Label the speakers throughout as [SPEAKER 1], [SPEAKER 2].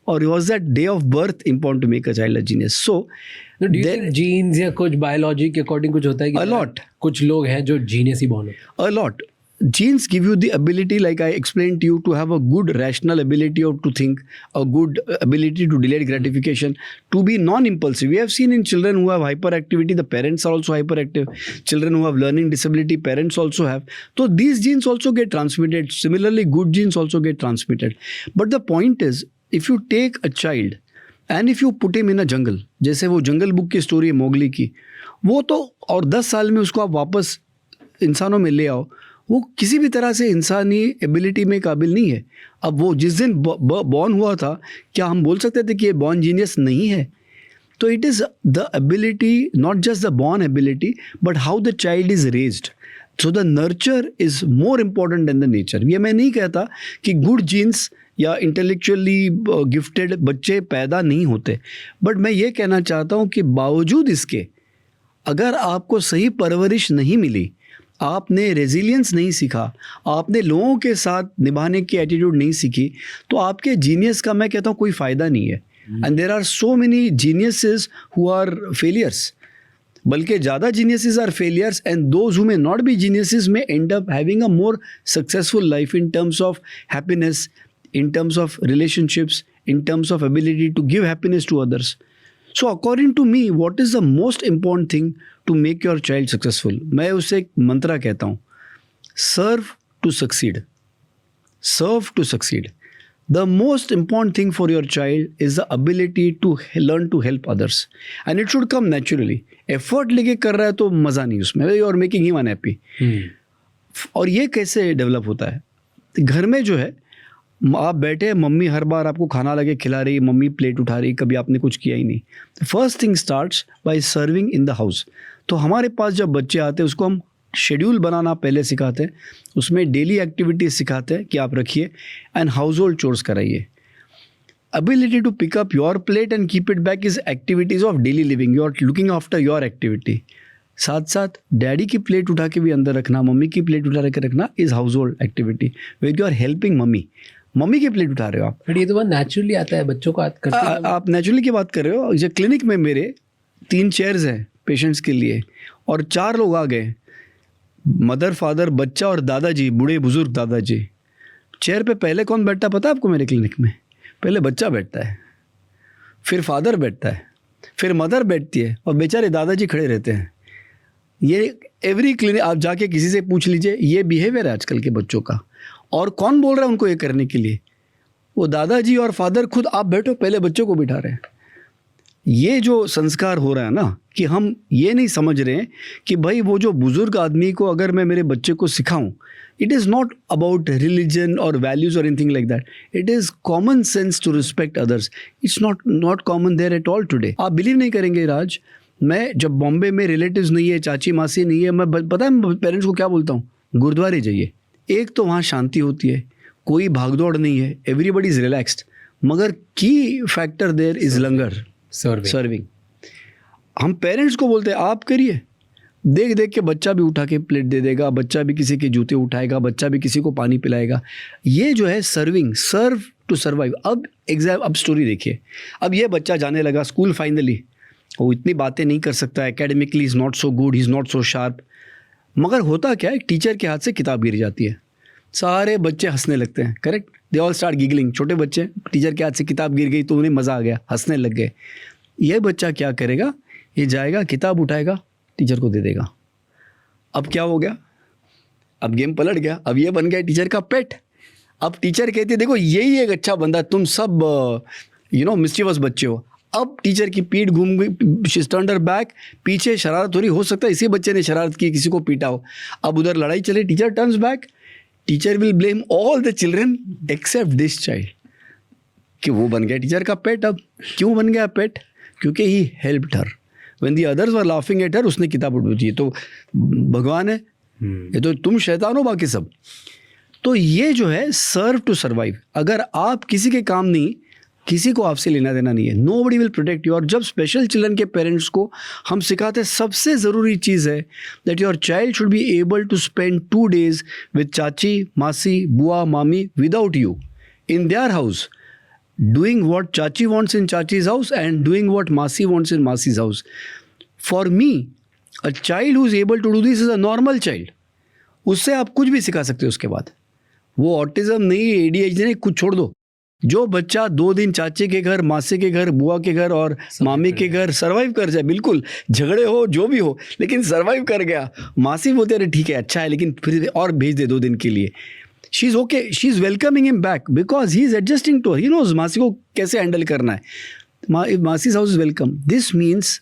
[SPEAKER 1] or was that day of birth important to make a child a genius? So
[SPEAKER 2] do you think genes या कुछ biology के according कुछ होता है कि
[SPEAKER 1] a lot,
[SPEAKER 2] कुछ लोग हैं जो genius ही born होते हैं?
[SPEAKER 1] a lot. Genes give you the ability, like I explained to you, to have a good rational ability or to think, a good ability to delayed gratification, to be non-impulsive. We have seen in children who have hyperactivity, the parents are also hyperactive. Children who have learning disability, parents also have. So these genes also get transmitted. Similarly, good genes also get transmitted. But the point is, if you take a child and if you put him in a jungle, जैसे वो जंगल book की story है Mowgli की, वो तो और 10 साल में उसको आप वापस इंसानों में ले आओ, वो किसी भी तरह से इंसानी एबिलिटी में काबिल नहीं है. अब वो जिस दिन बॉर्न हुआ था, क्या हम बोल सकते थे कि ये बॉर्न जीनियस नहीं है? तो it is the ability, not just the born ability, but how the child is raised. So the nurture is more important than the nature. ये मैं नहीं कहता कि गुड जीन्स या इंटेलेक्चुअली गिफ्टेड बच्चे पैदा नहीं होते, बट मैं ये कहना चाहता हूँ कि बावजूद इसके, अगर आपको सही परवरिश नहीं मिली, आपने रेजिलियंस नहीं सीखा, आपने लोगों के साथ निभाने की एटीट्यूड नहीं सीखी, तो आपके जीनियस का मैं कहता हूँ कोई फ़ायदा नहीं है. And there are so many geniuses who are failures. बल्कि ज़्यादा geniuses are failures, and those who may not be geniuses may and up having a more successful life in terms of happiness, in terms of relationships, in terms of ability to give happiness to others. So according to me, what is the most important thing to make your child successful? मैं उसे एक मंत्रा कहता हूँ, serve to succeed. Serve to succeed. The most important thing for your child is the ability to learn to help others. And it should come naturally. Effort लेके कर रहा है तो मज़ा नहीं उसमें. You are making him unhappy. और ये कैसे डेवलप होता है? घर में जो है, आप बैठे, मम्मी हर बार आपको खाना लगे खिला रही, मम्मी प्लेट उठा रही, कभी आपने कुछ किया ही नहीं. First thing starts by serving in the house. तो हमारे पास जब बच्चे आते हैं, उसको हम शेड्यूल बनाना पहले सिखाते हैं, उसमें डेली एक्टिविटीज सिखाते हैं कि आप रखिए, एंड हाउस होल्ड चोर्स कराइए. Ability to pick up your plate and keep it back is activities of daily living. You are looking after your activity. साथ साथ डैडी की प्लेट उठा के भी अंदर रखना, मम्मी की प्लेट उठा के रखना is house hold activity, where you are helping mummy. Mummy की प्लेट उठा रहे हो आप.
[SPEAKER 2] बट ये तो बहुत नेचुरली आता है बच्चों को.
[SPEAKER 1] आप नेचुरली की बात कर रहे हो. जो क्लिनिक में मेरे 3 चेयर्स हैं पेशेंट्स के लिए, और 4 लोग आ गए, मदर, फादर, बच्चा और दादाजी, बूढ़े बुजुर्ग दादाजी. चेयर पे पहले कौन बैठता पता है आपको मेरे क्लिनिक में? पहले बच्चा बैठता है, फिर फादर बैठता है, फिर मदर बैठती है, और बेचारे दादाजी खड़े रहते हैं. ये एवरी क्लिनिक आप जाके किसी से पूछ लीजिए, ये बिहेवियर है आजकल के बच्चों का. और कौन बोल रहा है उनको ये करने के लिए? वो दादाजी और फादर खुद. आप बैठो, पहले बच्चों को बिठा रहे हैं. ये जो संस्कार हो रहा है ना, कि हम ये नहीं समझ रहे हैं कि भाई वो जो बुजुर्ग आदमी को अगर मैं मेरे बच्चे को सिखाऊं, it is not about religion और वैल्यूज़ और anything like that. It is common sense to respect others. It's not common there at all today. आप बिलीव नहीं करेंगे राज, मैं जब बॉम्बे में रिलेटिव्स नहीं है, चाची मासी नहीं है, मैं पता है पेरेंट्स को क्या बोलता हूँ? गुरुद्वारे जाइए. एक तो वहाँ शांति होती है, कोई भागदौड़ नहीं है, एवरीबडी इज रिलैक्स्ड. मगर की factor there is langar, serving. हम पेरेंट्स को बोलते हैं आप करिए, देख देख के बच्चा भी उठा के प्लेट दे देगा, बच्चा भी किसी के जूते उठाएगा, बच्चा भी किसी को पानी पिलाएगा. ये जो है सर्विंग, सर्व टू सर्वाइव. अब स्टोरी देखिए. अब ये बच्चा जाने लगा स्कूल. फाइनली वो इतनी बातें नहीं कर सकता, academically is not so good, he is not so sharp. मगर होता क्या है, टीचर के हाथ से किताब गिर जाती है, सारे बच्चे हंसने लगते हैं. Correct, they all start giggling. छोटे बच्चे, टीचर के हाथ से किताब गिर गई तो उन्हें मज़ा आ गया, हंसने लग गए. ये बच्चा क्या करेगा? ये जाएगा, किताब उठाएगा, टीचर को दे देगा. अब क्या हो गया? अब गेम पलट गया. अब ये बन गया टीचर का पेट. अब टीचर कहती है देखो यही एक अच्छा बंदा, तुम सब मिस्चीवस बच्चे हो. अब टीचर की पीठ घूम गई, शी टर्न्ड हर बैक. पीछे शरारत हो रही, हो सकता है इसी बच्चे ने शरारत की, किसी को पीटा हो. अब उधर लड़ाई चले, teacher turns back. Teacher will blame all the children accept this child, कि वो बन गया टीचर का पेट. अब क्यों बन गया पेट? क्योंकि he helped her when the others were laughing at her. उसने किताब उठाई. तो भगवान है, ये तो तुम शैतान हो बाकी सब. तो ये जो है सर्व टू सर्वाइव. अगर आप किसी के काम नहीं, किसी को आपसे लेना देना नहीं है, नोबडी विल प्रोटेक्ट यू. और जब स्पेशल चिल्ड्रन के पेरेंट्स को हम सिखाते हैं, सबसे ज़रूरी चीज़ है that your child should be able to spend 2 days with चाची, मासी, बुआ, मामी without you in their house. doing what Chachi wants in Chachi's house and doing what Masi wants in Masi's house. For me, a child who is able to do this is a normal child. उससे आप कुछ भी सिखा सकते हो उसके बाद. वो ऑटिज्म नहीं, ADHD नहीं, कुछ छोड़ दो. जो बच्चा 2 दिन चाचे के घर, मासी के घर, बुआ के घर और मामी के घर सर्वाइव कर जाए, बिल्कुल झगड़े हो जो भी हो, लेकिन सर्वाइव कर गया. मासी बोलते अरे ठीक है अच्छा है, लेकिन फिर और भेज दे 2 दिन के लिए. She is okay, she is welcoming him back because he is adjusting to her. He knows मासी को कैसे हैंडल करना है. मासी's house is welcome. This means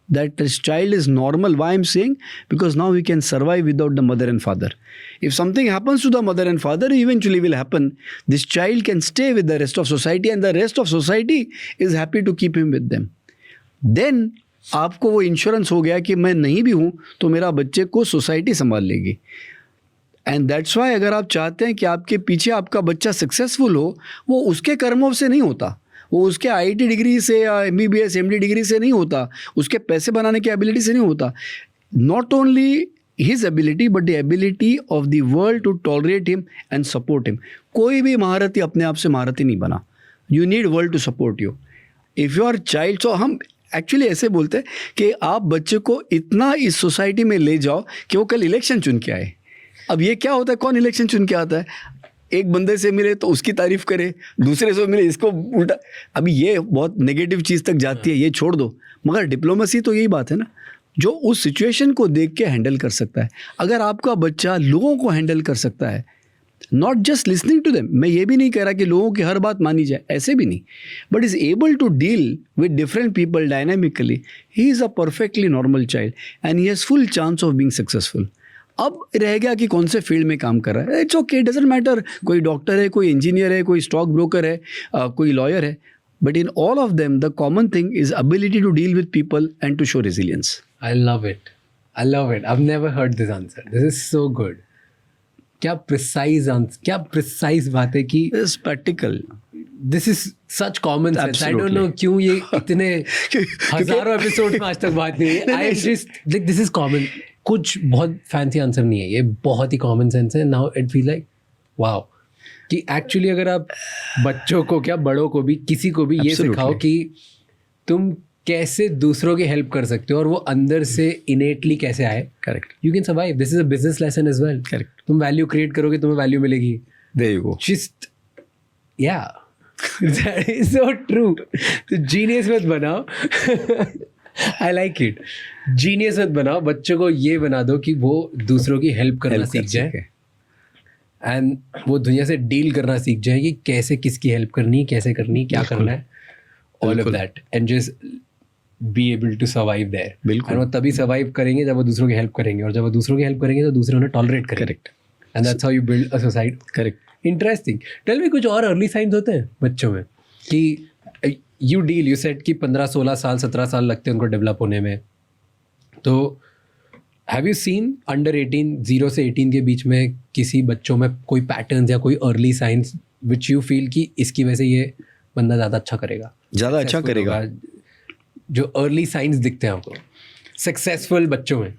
[SPEAKER 1] that this child is normal. Why I'm saying? Because now we can survive without the mother and father. If something happens to the mother and father, eventually will happen. This child can stay with the rest of society and the rest of society is happy to keep him with them. Then आपको वो insurance हो गया कि मैं नहीं भी हूँ तो मेरा बच्चे को सोसाइटी संभाल लेगी. एंड दैट्स वाई अगर आप चाहते हैं कि आपके पीछे आपका बच्चा सक्सेसफुल हो, वो उसके कर्मों से नहीं होता, वो उसके IIT डिग्री से या MBBS MD डिग्री से नहीं होता, उसके पैसे बनाने की एबिलिटी से नहीं होता. Not only his ability but the ability of the world to tolerate him and support him. कोई भी महारथी अपने आप से महारथी नहीं बना. You need world to support you. If you are child, so हम एक्चुअली ऐसे बोलते हैं कि आप बच्चे को इतना इस सोसाइटी में ले जाओ कि वो कल इलेक्शन चुन के आए. अब ये क्या होता है, कौन इलेक्शन चुन के आता है? एक बंदे से मिले तो उसकी तारीफ करे, दूसरे से मिले इसको उल्टा. अभी ये बहुत नेगेटिव चीज़ तक जाती है, ये छोड़ दो. मगर डिप्लोमेसी तो यही बात है ना, जो उस सिचुएशन को देख के हैंडल कर सकता है. अगर आपका बच्चा लोगों को हैंडल कर सकता है, not just listening to them, मैं ये भी नहीं कह रहा कि लोगों की हर बात मानी जाए, ऐसे भी नहीं, but is able to deal with different people dynamically, he is a perfectly normal child and he has full chance of being successful. अब रह गया कि कौन से फील्ड में काम कर रहा है. It's okay, doesn't matter. कोई डॉक्टर है, कोई इंजीनियर है, कोई स्टॉक ब्रोकर है, कोई लॉयर है, but in all of them the common thing is ability to deal with people and to show resilience.
[SPEAKER 2] I love it. I love it. I've never heard this answer. This is so good. क्या precise answer, क्या precise बात है कि
[SPEAKER 1] it's practical.
[SPEAKER 2] this is such common sense. I don't know क्यों ये इतने हजारों episode में आज तक बात नहीं है. I just like this is common. कुछ बहुत फैंसी आंसर नहीं है, ये बहुत ही कॉमन सेंस है. Now it feel like wow कि एक्चुअली अगर आप बच्चों को क्या बड़ों को भी किसी को भी ये सिखाओ कि तुम कैसे दूसरों की हेल्प कर सकते हो और वो अंदर से इनेटली कैसे आए.
[SPEAKER 1] Correct.
[SPEAKER 2] You can survive. This is a business lesson as well.
[SPEAKER 1] Correct.
[SPEAKER 2] तुम वैल्यू क्रिएट करोगे, तुम्हें वैल्यू मिलेगी.
[SPEAKER 1] There you go.
[SPEAKER 2] Just yeah. That is so true. तो जीनियस मत बनाओ. I like it. जीनियस मत बनाओ, बच्चों को ये बना दो कि वो दूसरों की हेल्प करना सीख जाए एंड वो दुनिया से डील करना सीख जाए कि कैसे किसकी हेल्प करनी, कैसे करनी, क्या करना है, all of that, and just be able to survive there.
[SPEAKER 1] बिल्कुल.
[SPEAKER 2] और वो तभी सर्वाइव करेंगे जब वो दूसरों की हेल्प करेंगे, और जब वो दूसरों की हेल्प करेंगे तो दूसरे उन्हें टॉलरेट करेंगे.
[SPEAKER 1] Correct.
[SPEAKER 2] And that's how you build a society.
[SPEAKER 1] Correct.
[SPEAKER 2] Interesting. Tell me, कुछ और अर्ली साइंस होते हैं बच्चों में कि यू सेड कि 15-16 साल 17 साल लगते हैं उनको डेवलप होने में. तो हैव यू सीन अंडर 18, 0 से 18 के बीच में किसी बच्चों में कोई पैटर्न्स या कोई early science which you feel कि इसकी वजह से ये बंदा ज़्यादा अच्छा करेगा,
[SPEAKER 1] ज़्यादा अच्छा करेगा,
[SPEAKER 2] जो अर्ली साइंस दिखते हैं आपको सक्सेसफुल बच्चों में?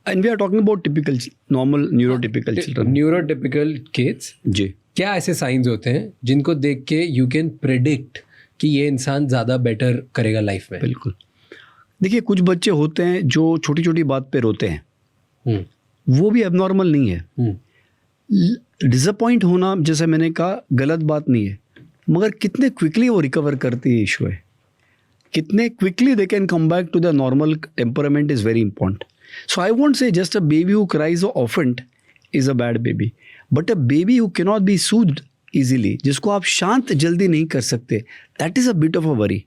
[SPEAKER 1] And we are talking about typical normal neurotypical children.
[SPEAKER 2] Neurotypical kids.
[SPEAKER 1] जी.
[SPEAKER 2] क्या ऐसे साइंस होते हैं जिनको देख के यू कैन प्रेडिक्ट कि ये इंसान ज़्यादा बेटर करेगा लाइफ में?
[SPEAKER 1] बिल्कुल. देखिए, कुछ बच्चे होते हैं जो छोटी छोटी बात पे रोते हैं, वो भी एबनॉर्मल नहीं है. डिसअपॉइंट होना, जैसे मैंने कहा, गलत बात नहीं है, मगर कितने क्विकली वो रिकवर करती है इशू है. कितने quickly they can come back to the normal temperament is very important. So I won't say just a baby who cries ऑफेंट is a bad baby, but a baby who cannot be soothed easily, जिसको आप शांत जल्दी नहीं कर सकते, that is a bit of a worry.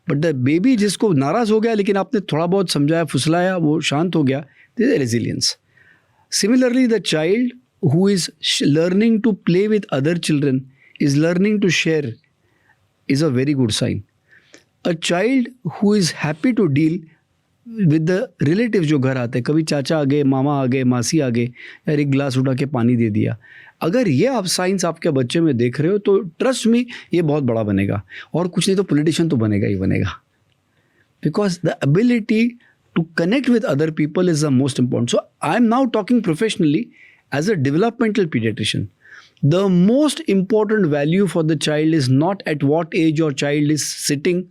[SPEAKER 1] But the baby जिसको नाराज़ हो गया लेकिन आपने थोड़ा बहुत समझाया, फुसलाया, वो शांत हो गया, this is resilience. Similarly the child who is learning to play with other children, is learning to share, is a very good sign. A child who is happy to deal with the relative जो घर आते हैं, कभी चाचा आ गए, मामा आ गए, मासी आ गए, यार एक गिलास उठा के पानी दे दिया. अगर ये आप साइंस आपके बच्चे में देख रहे हो तो ट्रस्ट मी, ये बहुत बड़ा बनेगा, और कुछ नहीं तो पॉलिटिशियन तो बनेगा ही बनेगा. Because the ability to connect with other people is the most important. So I am now talking professionally as a developmental paediatrician. The most important value for the child is not at what age your child is sitting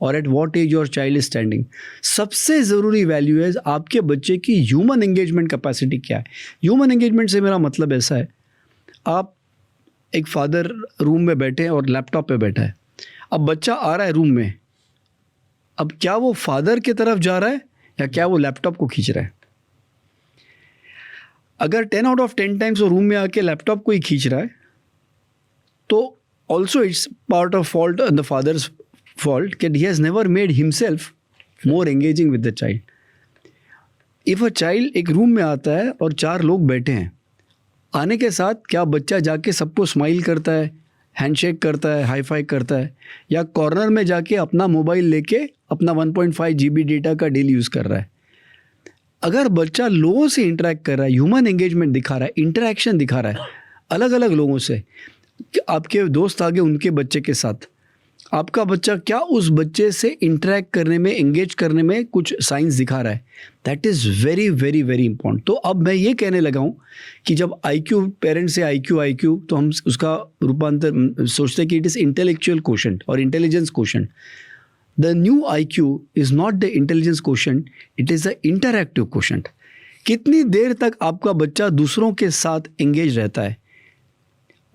[SPEAKER 1] or at what age your child is standing. सबसे ज़रूरी value है आपके बच्चे की human engagement capacity क्या है. Human engagement से मेरा मतलब ऐसा है, आप एक फादर रूम में बैठे हैं और लैपटॉप पे बैठा है. अब बच्चा आ रहा है रूम में, अब क्या वो फादर की तरफ जा रहा है या क्या वो लैपटॉप को खींच रहा है. अगर 10 आउट ऑफ 10 टाइम्स वो रूम में आके लैपटॉप को ही खींच रहा है, तो also it's part of fault the father's fault that he has never made himself more engaging with the child. If a child एक रूम में आता है और 4 लोग बैठे हैं, आने के साथ क्या बच्चा जाके सबको स्माइल करता है, हैंडशेक करता है, हाई फाई करता है, या कॉर्नर में जाके अपना मोबाइल लेके अपना 1.5 GB डेटा का डेली यूज़ कर रहा है. अगर बच्चा लोगों से इंटरेक्ट कर रहा है, ह्यूमन एंगेजमेंट दिखा रहा है, इंटरेक्शन दिखा रहा है अलग अलग लोगों से, आपके दोस्त आगे उनके बच्चे के साथ, आपका बच्चा क्या उस बच्चे से इंटरेक्ट करने में, एंगेज करने में कुछ साइंस दिखा रहा है, that is very very very important. तो अब मैं ये कहने लगा हूँ कि जब IQ पेरेंट्स से IQ तो हम उसका रूपांतर सोचते हैं कि इट इज़ इंटेलेक्चुअल क्वोशंट और intelligence quotient. The new IQ is not the intelligence quotient, it is the interactive quotient. कितनी देर तक आपका बच्चा दूसरों के साथ एंगेज रहता है,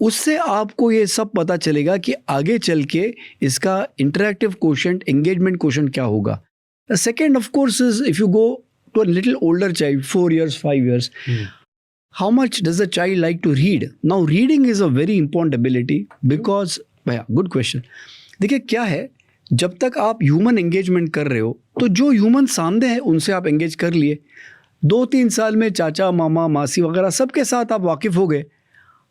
[SPEAKER 1] उससे आपको ये सब पता चलेगा कि आगे चल के इसका इंटरैक्टिव क्वोशंट, एंगेजमेंट क्वोशंट क्या होगा. The second of course is if you go to a little older child, 4 years 5 years, how much does the child like to read? Now reading is a very important ability because good question. देखिए क्या है, जब तक आप human engagement कर रहे हो तो जो ह्यूमन सामने है उनसे आप एंगेज कर लिए. 2-3 साल में चाचा मामा मासी वगैरह सबके साथ आप वाकिफ़ हो गए,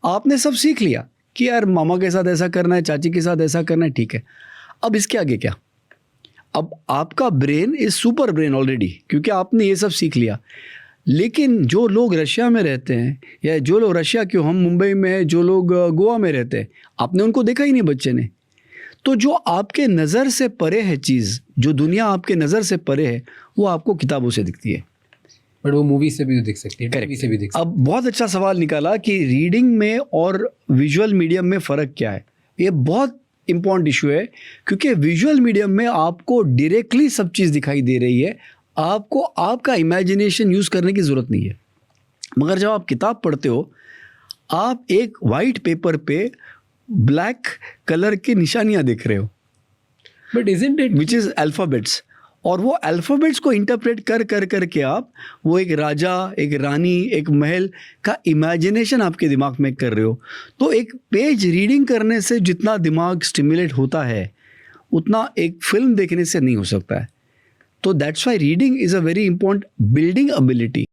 [SPEAKER 1] आपने सब सीख लिया कि यार मामा के साथ ऐसा करना है, चाची के साथ ऐसा करना है, ठीक है. अब इसके आगे क्या? अब आपका brain is super brain already, क्योंकि आपने ये सब सीख लिया. लेकिन जो लोग रशिया में रहते हैं, या जो लोग रशिया क्यों, हम मुंबई में हैं, जो लोग गोवा में रहते हैं, आपने उनको देखा ही नहीं बच्चे ने. तो जो आपके नज़र से परे है चीज़, जो दुनिया आपके नज़र से परे है, वो आपको किताबों से दिखती है.
[SPEAKER 2] बट वो मूवी से भी दिख सकती है, टीवी से भी दिख सकती है.
[SPEAKER 1] अब बहुत अच्छा सवाल निकाला कि रीडिंग में और विजुअल मीडियम में फ़र्क क्या है. ये बहुत इंपॉर्टेंट इशू है, क्योंकि विजुअल मीडियम में आपको डायरेक्टली सब चीज़ दिखाई दे रही है, आपको आपका इमेजिनेशन यूज़ करने की ज़रूरत नहीं है. मगर जब आप किताब पढ़ते हो, आप एक वाइट पेपर पे ब्लैक कलर की निशानियाँ देख रहे हो,
[SPEAKER 2] but isn't it
[SPEAKER 1] which is alphabets, और वो अल्फ़ाबेट्स को इंटरप्रेट कर के आप वो एक राजा, एक रानी, एक महल का इमेजिनेशन आपके दिमाग में कर रहे हो. तो एक पेज रीडिंग करने से जितना दिमाग स्टिमुलेट होता है, उतना एक फिल्म देखने से नहीं हो सकता है. तो that's why reading is a very important building ability.